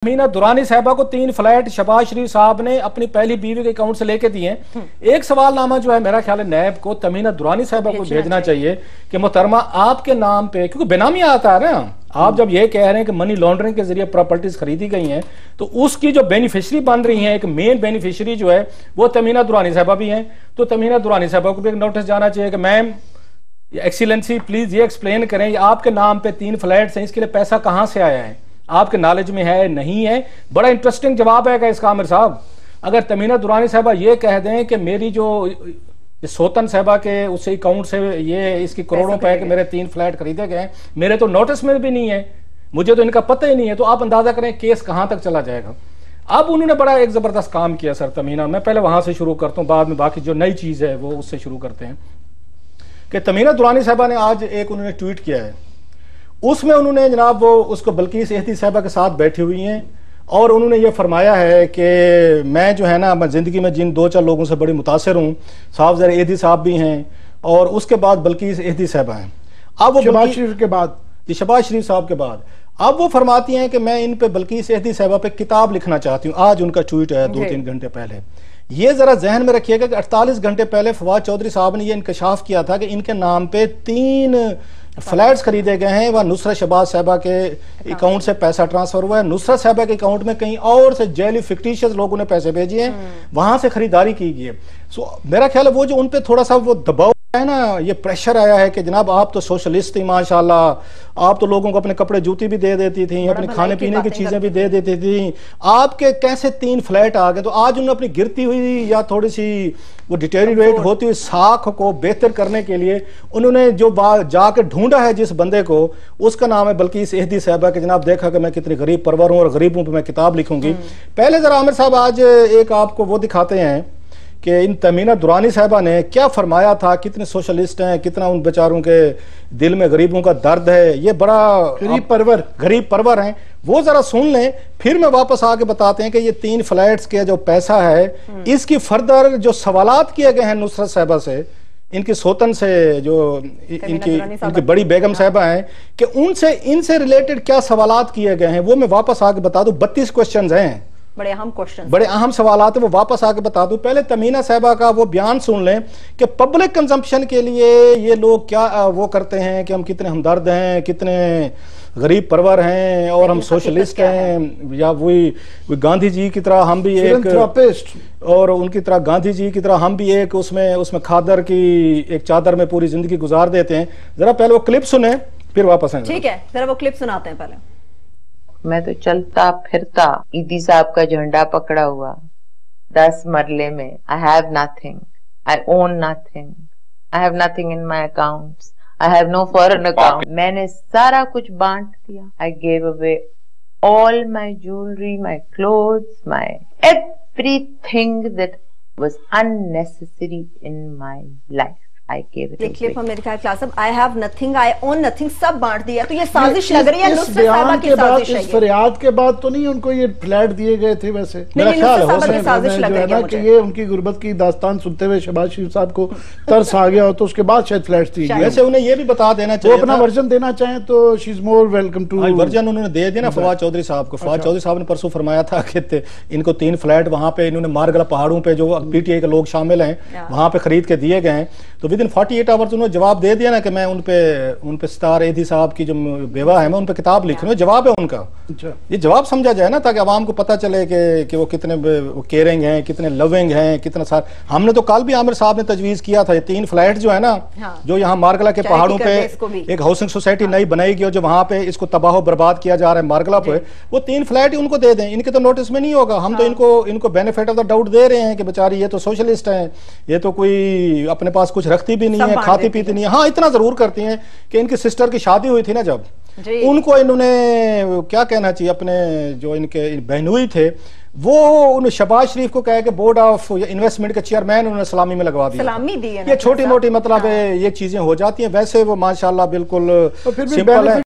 मीना दुरानी साहबा को 3 फ्लैट शहबाज शरीफ साहब ने अपनी पहली बीवी के अकाउंट से लेके दिए हैं। एक सवालनामा जो है मेरा ख्याल है नैब को तमीना दुरानी साहबा को भेजना चाहिए कि मोहतरमा आपके नाम पे, क्योंकि बेनामी आता है ना, आप जब ये कह रहे हैं कि मनी लॉन्ड्रिंग के जरिए प्रॉपर्टीज खरीदी गई हैं तो उसकी जो बेनिफिशियरी बन रही है, एक मेन बेनिफिशियरी जो है वो तमीना दुरानी साहबा भी हैं। तो तमीना दुरानी साहबा को भी एक नोटिस जाना चाहिए कि मैम एक्सीलेंसी प्लीज ये एक्सप्लेन करें, आपके नाम पे 3 फ्लैट्स हैं, इसके लिए पैसा कहां से आया है, आपके नॉलेज में है नहीं है। बड़ा इंटरेस्टिंग जवाब है इसका आमिर साहब। अगर तमीना दुरानी साहबा ये कह दें कि मेरी जो सोतन साहबा के उससे अकाउंट से ये इसकी करोड़ों रुपए के मेरे 3 फ्लैट खरीदे गए, मेरे तो नोटिस में भी नहीं है, मुझे तो इनका पता ही नहीं है, तो आप अंदाजा करें केस कहां तक चला जाएगा। अब उन्होंने बड़ा एक जबरदस्त काम किया सर तमीना, मैं पहले वहां से शुरू करता हूं, बाद में बाकी जो नई चीज है वो उससे शुरू करते हैं। कि तमीना दुरानी साहबा ने आज एक उन्होंने ट्वीट किया है, उसमें उन्होंने जनाब वो उसको बल्कीस एहदी साहबा के साथ बैठी हुई हैं और उन्होंने ये फरमाया है कि मैं जो है ना, मैं ज़िंदगी में जिन 2-4 लोगों से बड़ी मुतासिर हूँ, साहब ज़रा एहदी साहब भी हैं और उसके बाद बल्कीस एहदी साहबा हैं। अब वो शहबाज शरीफ के बाद, शहबाज शरीफ साहब के बाद अब वो फरमाती हैं कि मैं इन पे बल्कीस एहदी साहबा पे किताब लिखना चाहती हूँ। आज उनका ट्वीट है 2-3 घंटे पहले। ये जरा जहन में रखिएगा कि 48 घंटे पहले फवाद चौधरी साहब ने ये इंकशाफ किया था कि इनके नाम पे 3 फ्लैट्स खरीदे गए हैं, वह नुसरत शहबाज साहबा के अकाउंट से पैसा ट्रांसफर हुआ है, नुसरत साहबा के अकाउंट में कहीं और से जेली फिक्टिशियस लोगों ने पैसे भेजे हैं, वहां से खरीदारी की गई है। सो मेरा ख्याल है वो जो उन पे थोड़ा सा वो दबाव है ना, ये प्रेशर आया है कि जनाब आप तो सोशलिस्ट थी माशाल्लाह, आप तो लोगों को अपने कपड़े जूती भी दे देती थी, अपने खाने पीने की चीजें भी दे देती थी, आपके कैसे 3 फ्लैट आ गए। तो आज उन्होंने अपनी गिरती हुई या थोड़ी सी वो डिटेरियोरेट होती हुई साख को बेहतर करने के लिए उन्होंने जो जाके ढूंढा है जिस बंदे को, उसका नाम है बल्कीस एहदी साहबा के। जनाब देखा कि मैं कितनी गरीब परवर हूं और गरीबों पर मैं किताब लिखूंगी। पहले जरा आमिर साहब आज एक आपको वो दिखाते हैं कि इन तमीना दुरानी साहबा ने क्या फरमाया था, कितने सोशलिस्ट हैं, कितना उन बेचारों के दिल में गरीबों का दर्द है, ये बड़ा गरीब परवर हैं। वो जरा सुन लें, फिर मैं वापस आके बताते हैं कि ये 3 फ्लैट्स के जो पैसा है इसकी फर्दर जो सवालात किए गए हैं नुसरत साहबा से, इनकी सोतन से, जो इनकी बड़ी बेगम साहबा हैं, कि उनसे इनसे रिलेटेड क्या सवालात किए गए हैं वो मैं वापस आके बता दूं। 32 क्वेश्चन हैं, बड़े अहम सवालात है, वो वापस आके बता दूं। पहले तमीना साहबा का वो बयान सुन लें कि पब्लिक कंजम्पशन के लिए ये लोग क्या वो करते हैं कि हम कितने हमदर्द हैं, कितने गरीब परवर हैं और हम सोशलिस्ट हैं, या वही गांधी जी की तरह हम भी एक, और उनकी तरह गांधी जी की तरह हम भी एक उसमें खादर की एक चादर में पूरी जिंदगी गुजार देते हैं। जरा पहले वो क्लिप सुने फिर वापस आएंगे। ठीक है, जरा वो क्लिप सुनाते हैं पहले। मैं तो चलता फिरता ईदी साहब का झंडा पकड़ा हुआ 10 मरले में। I have nothing, I own nothing, I have nothing in my accounts, I have no foreign account. मैंने सारा कुछ बांट दिया। I gave away all my jewellery, my clothes, my everything that was unnecessary in my life. ये clip हम मेरे ख्याल class I have nothing, I own nothing सब बांट दिया। तो ये साजिश लग रही है नुसरत साहबा की साजिश है। इस फरियाद के बाद तो नहीं उनको ये फ्लैट दिए गए थे वैसे, मेरा ख्याल है कि ये उनकी गुर्बत की दास्तान सुनते हुए शहबाज शरीफ साहब को तरस आ गया हो तो उसके बाद शायद फ्लैट दिए गए। वैसे उन्हें ये भी बता देना चाहिए, वो अपना वर्जन देना चाहें तो she is more welcome to. Version उन्होंने दे दिया ना फवाद चौधरी साहब को। फवाद चौधरी साहब ने परसों फरमाया था कि इनको 3 फ्लैट वहां पे इन्होंने मारगला पहाड़ों पे जो पीटीआई के लोग शामिल हैं वहां पे खरीद के दिए गए हैं। तो विद इन 48 आवर्स उन्होंने जवाब दे दिया ना कि मैं उन पे सितार एहदी साहब की जो बेवा है मैं उन पे किताब लिख रहा हूँ। जवाब है उनका, ये जवाब समझा जाए ना, ताकि आवाम को पता चले कि वो कितने केयरिंग हैं, कितने लविंग हैं, कितना सार। हमने तो कल भी आमिर साहब ने तजवीज किया था, ये 3 फ्लैट जो है ना, जो यहाँ मारगला के पहाड़ों पे एक हाउसिंग सोसाइटी नई बनाएगी और जो वहां पे इसको तबाह बर्बाद किया जा रहा है मारगला पे, वो 3 फ्लैट ही उनको दे दें। इनके तो नोटिस में नहीं होगा, हम तो इनको बेनिफिट ऑफ द डाउट दे रहे हैं कि बेचारी ये तो सोशलिस्ट हैं, ये तो कोई अपने पास कुछ रखती भी नहीं है, खाती पीती नहीं है। हाँ इतना जरूर करती हैं कि इनकी सिस्टर की शादी हुई थी ना, जब उनको इन्होंने क्या कहना चाहिए, अपने जो इनके बहनोई थे वो उन शहबाज शरीफ को कहे कि बोर्ड ऑफ इन्वेस्टमेंट के चेयरमैन उन्होंने सलामी में लगवा दिया। सलामी दी है, ये छोटी मोटी मतलब ये चीजें हो जाती हैं। वैसे वो माशाल्लाह बिल्कुल सिंपल है।